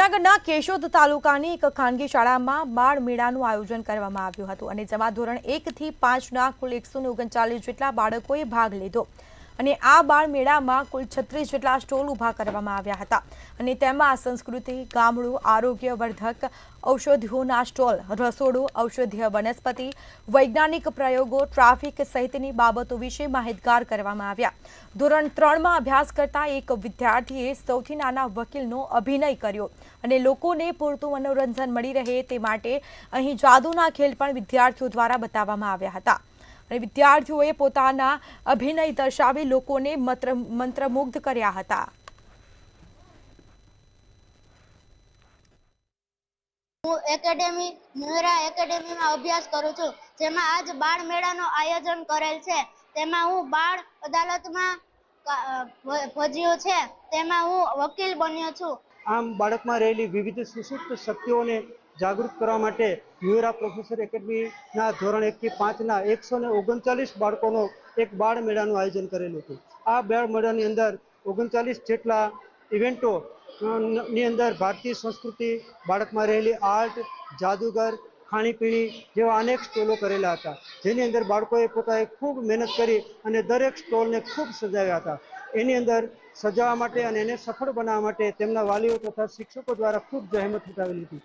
જૂનાગઢના કેશોદ તાલુકાની એક ખાનગી શાળામાં બાળ મેળાનું આયોજન કરવામાં આવ્યું હતું અને જેમાં ધોરણ 1 થી 5ના કુલ 139 જેટલા બાળકોએ ભાગ લીધો અને આ બાળ મેળામાં કુલ 36 જેટલા સ્ટોલ ઊભા કરવામાં આવ્યા હતા અને તેમાં સંસ્કૃતિ, ગામડું, આરોગ્યવર્ધક ઔષધિઓના સ્ટોલ, રસોડું, ઔષધીય વનસ્પતિ, વૈજ્ઞાનિક પ્રયોગો, ટ્રાફિક સહિતની બાબતો વિશે માહિતગાર કરવામાં આવ્યા। ધોરણ 3માં અભ્યાસ કરતા એક વિદ્યાર્થીએ સૌથી નાના વકીલનો અભિનય કર્યો અને લોકોને પૂરતું મનોરંજન મળી રહે તે માટે અહીં જાદુના ખેલ પણ વિદ્યાર્થીઓ દ્વારા બતાવવામાં આવ્યા હતા અને વિદ્યાર્થીઓએ પોતાના અભિનય દર્શાવી લોકોને મંત્રમુગ્ધ કર્યા હતા। હું એકેડેમી ન્યુરા એકેડેમીમાં અભ્યાસ કરું છું, જેમાં આજ બાળ મેળાનું આયોજન કરેલ છે। તેમાં હું બાળ અદાલતમાં ભજ્યો છે, તેમાં હું વકીલ બન્યો છું। આમ બાળકમાં રહેલી વિવિધ સુષુપ્ત શક્તિઓને જાગૃત કરવા માટે ન્યુરા પ્રોફેસર એકેડમીના ધોરણ 1 થી 5ના 139 બાળકોનો એક બાળ મેળાનું આયોજન કરેલું હતું। આ બાળ મેળાની અંદર 39 જેટલા ઇવેન્ટો ની અંદર ભારતીય સંસ્કૃતિ, બાળકમાં રહેલી આર્ટ, જાદુગર, ખાણીપીણી જેવા અનેક સ્ટોલો કરેલા હતા, જેની અંદર બાળકોએ પોતાએ ખૂબ મહેનત કરી અને દરેક સ્ટોલને ખૂબ સજાવ્યા હતા। એની અંદર સજાવવા માટે અને એને સફળ બનાવવા માટે તેમના વાલીઓ તથા શિક્ષકો દ્વારા ખૂબ જહેમત ઉઠાવેલી હતી।